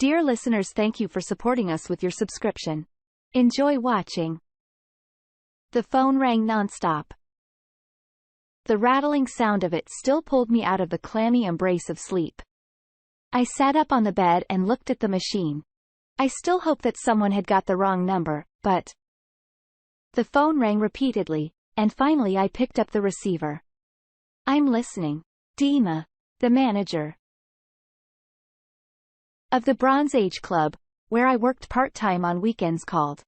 Dear listeners, thank you for supporting us with your subscription. Enjoy watching. The phone rang nonstop. The rattling sound of it still pulled me out of the clammy embrace of sleep. I sat up on the bed and looked at the machine. I still hoped that someone had got the wrong number, but the phone rang repeatedly, and finally I picked up the receiver. I'm listening. Dina, the manager of the Bronze Age Club, where I worked part-time on weekends, called.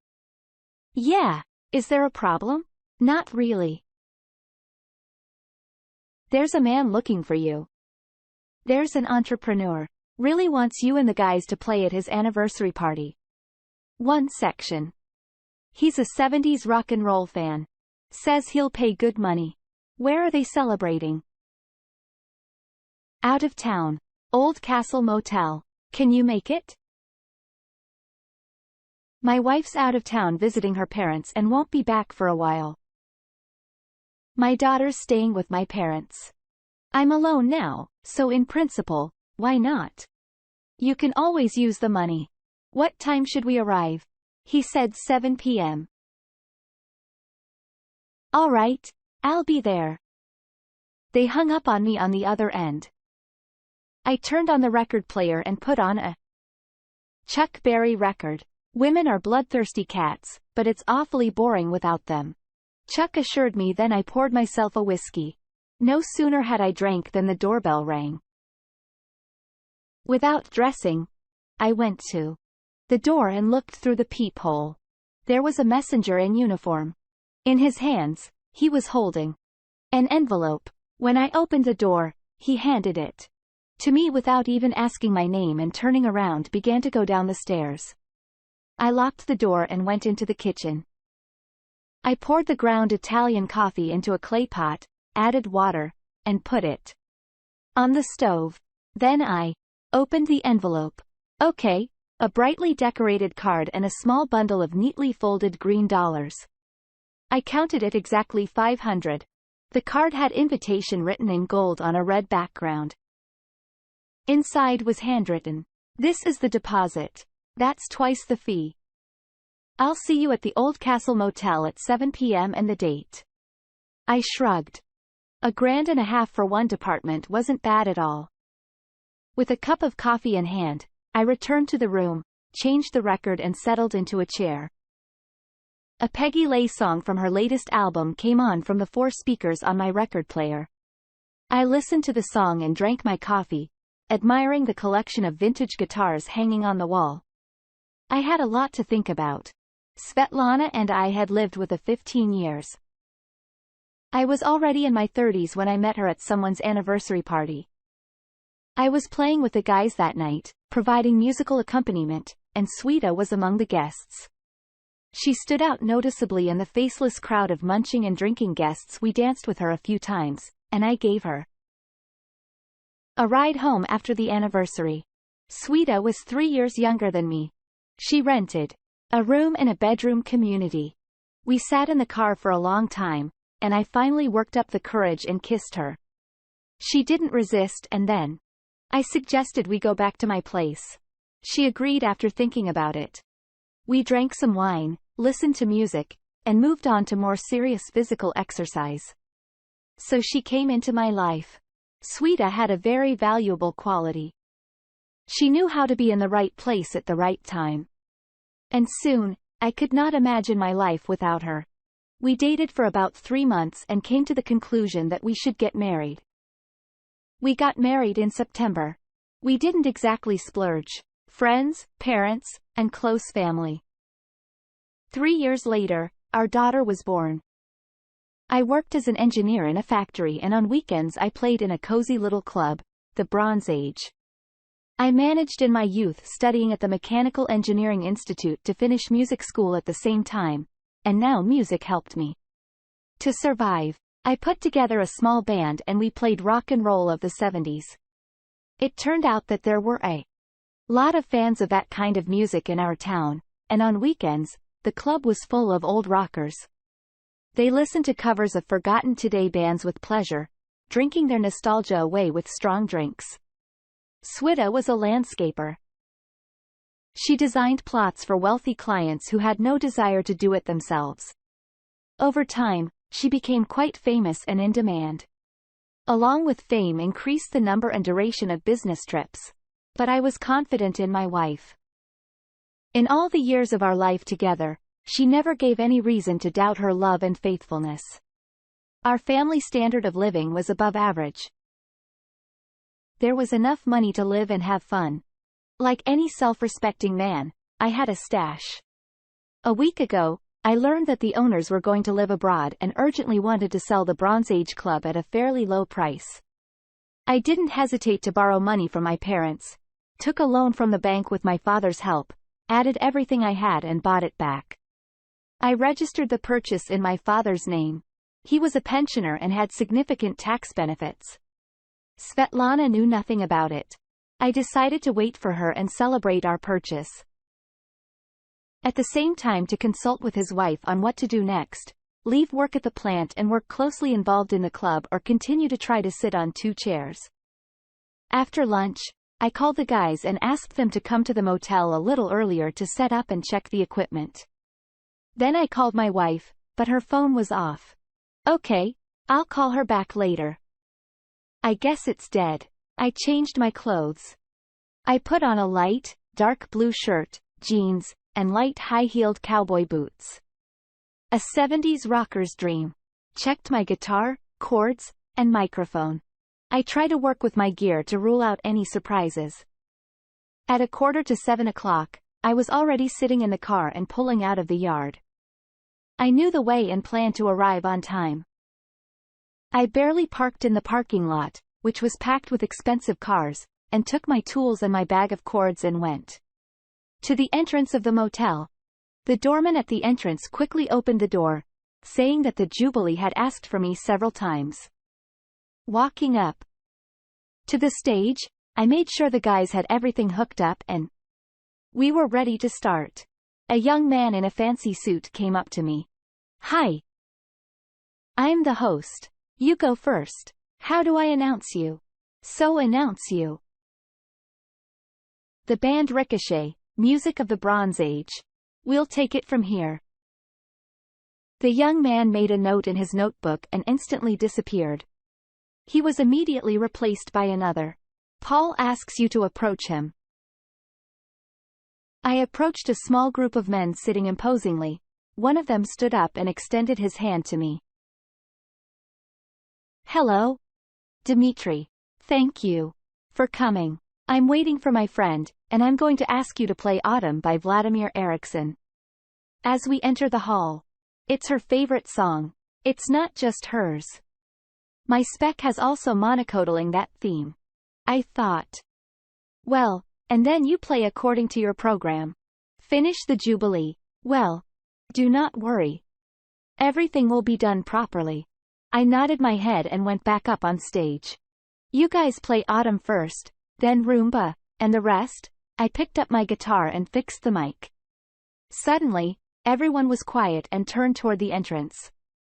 Yeah, is there a problem? Not really. There's a man looking for you. There's an entrepreneur. Really wants you and the guys to play at his anniversary party. One section. He's a 70s rock and roll fan. Says he'll pay good money. Where are they celebrating? Out of town. Old Castle Motel. Can you make it? My wife's out of town visiting her parents and won't be back for a while. My daughter's staying with my parents. I'm alone now, so in principle, why not? You can always use the money. What time should we arrive? He said 7 p.m. All right, I'll be there. They hung up on me on the other end. I turned on the record player and put on a Chuck Berry record. Women are bloodthirsty cats, but it's awfully boring without them. Chuck assured me. Then I poured myself a whiskey. No sooner had I drank than the doorbell rang. Without dressing, I went to the door and looked through the peephole. There was a messenger in uniform. In his hands, he was holding an envelope. When I opened the door, he handed it to me without even asking my name and turning around began to go down the stairs. I locked the door and went into the kitchen. I poured the ground Italian coffee into a clay pot, added water, and put it on the stove. Then I opened the envelope. Okay, a brightly decorated card and a small bundle of neatly folded green dollars. I counted it exactly 500. The card had invitation written in gold on a red background. Inside was handwritten. This is the deposit. That's twice the fee. I'll see you at the Old Castle Motel at 7 p.m. and the date. I shrugged. $1.50 for one department wasn't bad at all. With a cup of coffee in hand, I returned to the room, changed the record and settled into a chair. A Peggy Lee song from her latest album came on from the 4 speakers on my record player. I listened to the song and drank my coffee, admiring the collection of vintage guitars hanging on the wall. I had a lot to think about. Svetlana and I had lived with 15 years. I was already in my 30s when I met her at someone's anniversary party. I was playing with the guys that night, providing musical accompaniment, and Sweta was among the guests. She stood out noticeably in the faceless crowd of munching and drinking guests. We danced with her a few times, and I gave her a ride home after the anniversary. Sweta was 3 years younger than me. She rented a room in a bedroom community. We sat in the car for a long time, and I finally worked up the courage and kissed her. She didn't resist, and then I suggested we go back to my place. She agreed after thinking about it. We drank some wine, listened to music, and moved on to more serious physical exercise. So she came into my life. Sweta had a very valuable quality. She knew how to be in the right place at the right time. And soon, I could not imagine my life without her. We dated for about 3 months and came to the conclusion that we should get married. We got married in September. We didn't exactly splurge. Friends, parents, and close family. 3 years later, our daughter was born. I worked as an engineer in a factory, and on weekends I played in a cozy little club, the Bronze Age. I managed in my youth, studying at the Mechanical Engineering Institute to finish music school at the same time, and now music helped me to survive. I put together a small band and we played rock and roll of the 70s. It turned out that there were a lot of fans of that kind of music in our town, and on weekends, the club was full of old rockers. They listened to covers of forgotten today bands with pleasure, drinking their nostalgia away with strong drinks. Sweta was a landscaper. She designed plots for wealthy clients who had no desire to do it themselves. Over time, she became quite famous and in demand. Along with fame increased the number and duration of business trips. But I was confident in my wife. In all the years of our life together, she never gave any reason to doubt her love and faithfulness. Our family standard of living was above average. There was enough money to live and have fun. Like any self-respecting man, I had a stash. A week ago, I learned that the owners were going to live abroad and urgently wanted to sell the Bronze Age Club at a fairly low price. I didn't hesitate to borrow money from my parents, took a loan from the bank with my father's help, added everything I had and bought it back. I registered the purchase in my father's name. He was a pensioner and had significant tax benefits. Svetlana knew nothing about it. I decided to wait for her and celebrate our purchase. At the same time, to consult with his wife on what to do next, leave work at the plant and work closely involved in the club, or continue to try to sit on 2 chairs. After lunch, I called the guys and asked them to come to the motel a little earlier to set up and check the equipment. Then I called my wife, but her phone was off. Okay, I'll call her back later. I guess it's dead. I changed my clothes. I put on a light, dark blue shirt, jeans, and light high-heeled cowboy boots. A 70s rocker's dream. Checked my guitar, chords, and microphone. I try to work with my gear to rule out any surprises. At 6:45, I was already sitting in the car and pulling out of the yard. I knew the way and planned to arrive on time. I barely parked in the parking lot, which was packed with expensive cars, and took my tools and my bag of cords and went to the entrance of the motel. The doorman at the entrance quickly opened the door, saying that the Jubilee had asked for me several times. Walking up to the stage, I made sure the guys had everything hooked up and we were ready to start. A young man in a fancy suit came up to me. Hi. I'm the host. You go first. How do I announce you? So announce you. The band Ricochet, music of the Bronze Age. We'll take it from here. The young man made a note in his notebook and instantly disappeared. He was immediately replaced by another. Paul asks you to approach him. I approached a small group of men sitting imposingly. One of them stood up and extended his hand to me. Hello. Dmitri. Thank you for coming. I'm waiting for my friend, and I'm going to ask you to play Autumn by Vladimir Eriksson. As we enter the hall. It's her favorite song. It's not just hers. My spec has also monocodaling that theme. I thought. Well, and then you play according to your program. Finish the Jubilee. Well, do not worry. Everything will be done properly. I nodded my head and went back up on stage. You guys play Autumn first, then Rumba, and the rest? I picked up my guitar and fixed the mic. Suddenly, everyone was quiet and turned toward the entrance.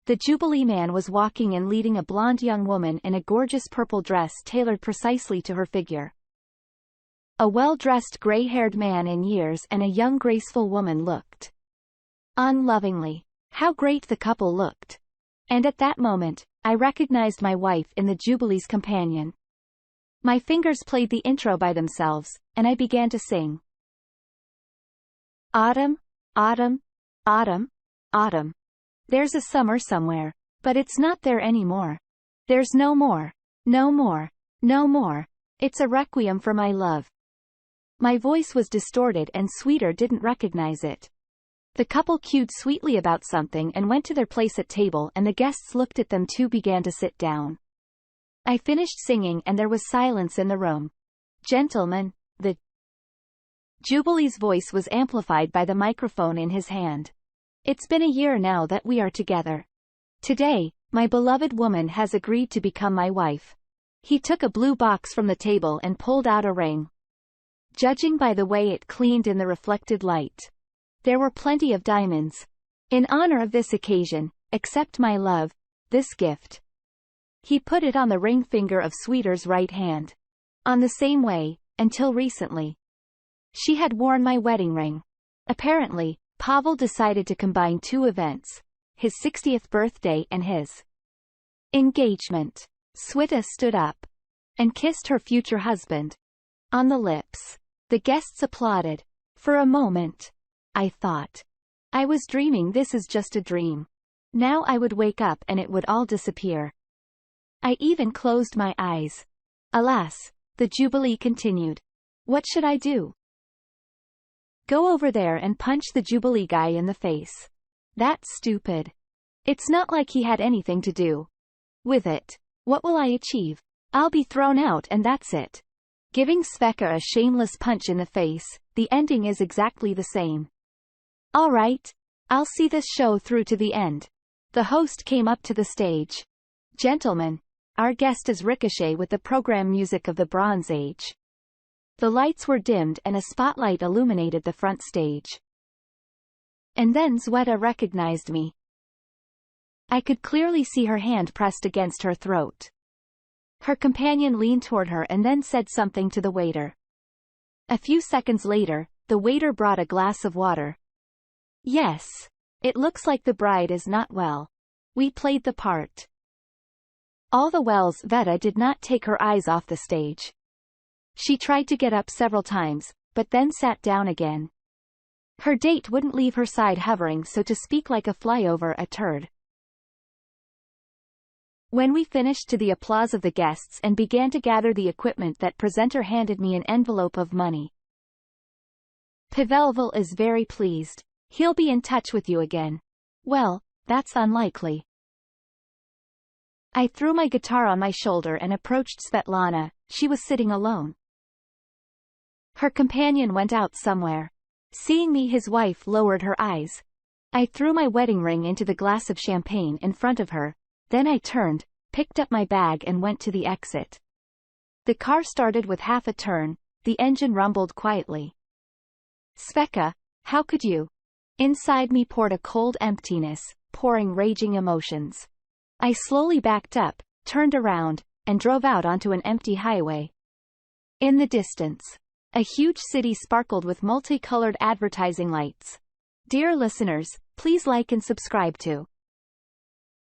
The Jubilee man was walking and leading a blonde young woman in a gorgeous purple dress tailored precisely to her figure. A well-dressed gray-haired man in years and a young graceful woman looked on lovingly. How great the couple looked. And at that moment, I recognized my wife in the Jubilee's companion. My fingers played the intro by themselves, and I began to sing. Autumn, autumn, autumn, autumn. There's a summer somewhere, but it's not there anymore. There's no more, no more, no more. It's a requiem for my love. My voice was distorted and Sweeter didn't recognize it. The couple cued sweetly about something and went to their place at table, and the guests looked at them too, began to sit down. I finished singing and there was silence in the room. Gentlemen, the Jubilee's voice was amplified by the microphone in his hand. It's been a year now that we are together. Today, my beloved woman has agreed to become my wife. He took a blue box from the table and pulled out a ring. Judging by the way it gleamed in the reflected light, there were plenty of diamonds. In honor of this occasion, accept my love, this gift. He put it on the ring finger of Sweeter's right hand. On the same way, until recently. She had worn my wedding ring. Apparently, Pavel decided to combine two events, his 60th birthday and his engagement. Sweta stood up and kissed her future husband on the lips. The guests applauded. For a moment, I thought, I was dreaming. This is just a dream. Now I would wake up and it would all disappear. I even closed my eyes. Alas, the jubilee continued. What should I do? Go over there and punch the jubilee guy in the face. That's stupid. It's not like he had anything to do with it. What will I achieve? I'll be thrown out and that's it. Giving Sveka a shameless punch in the face, the ending is exactly the same. All right, I'll see this show through to the end. The host came up to the stage. Gentlemen, our guest is Ricochet with the program music of the Bronze Age. The lights were dimmed and a spotlight illuminated the front stage. And then Sweta recognized me. I could clearly see her hand pressed against her throat. Her companion leaned toward her and then said something to the waiter. A few seconds later, the waiter brought a glass of water. Yes. It looks like the bride is not well. We played the part. All the while Sveta did not take her eyes off the stage. She tried to get up several times, but then sat down again. Her date wouldn't leave her side, hovering, so to speak, like a fly over a turd. When we finished, to the applause of the guests, and began to gather the equipment, that presenter handed me an envelope of money. Pavel is very pleased. He'll be in touch with you again. Well, that's unlikely. I threw my guitar on my shoulder and approached Svetlana. She was sitting alone. Her companion went out somewhere. Seeing me, his wife lowered her eyes. I threw my wedding ring into the glass of champagne in front of her. Then I turned, picked up my bag and went to the exit. The car started with half a turn. The engine rumbled quietly. Sveka, how could you? Inside me poured a cold emptiness, pouring raging emotions. I slowly backed up, turned around, and drove out onto an empty highway. In the distance, a huge city sparkled with multicolored advertising lights. Dear listeners, please like and subscribe to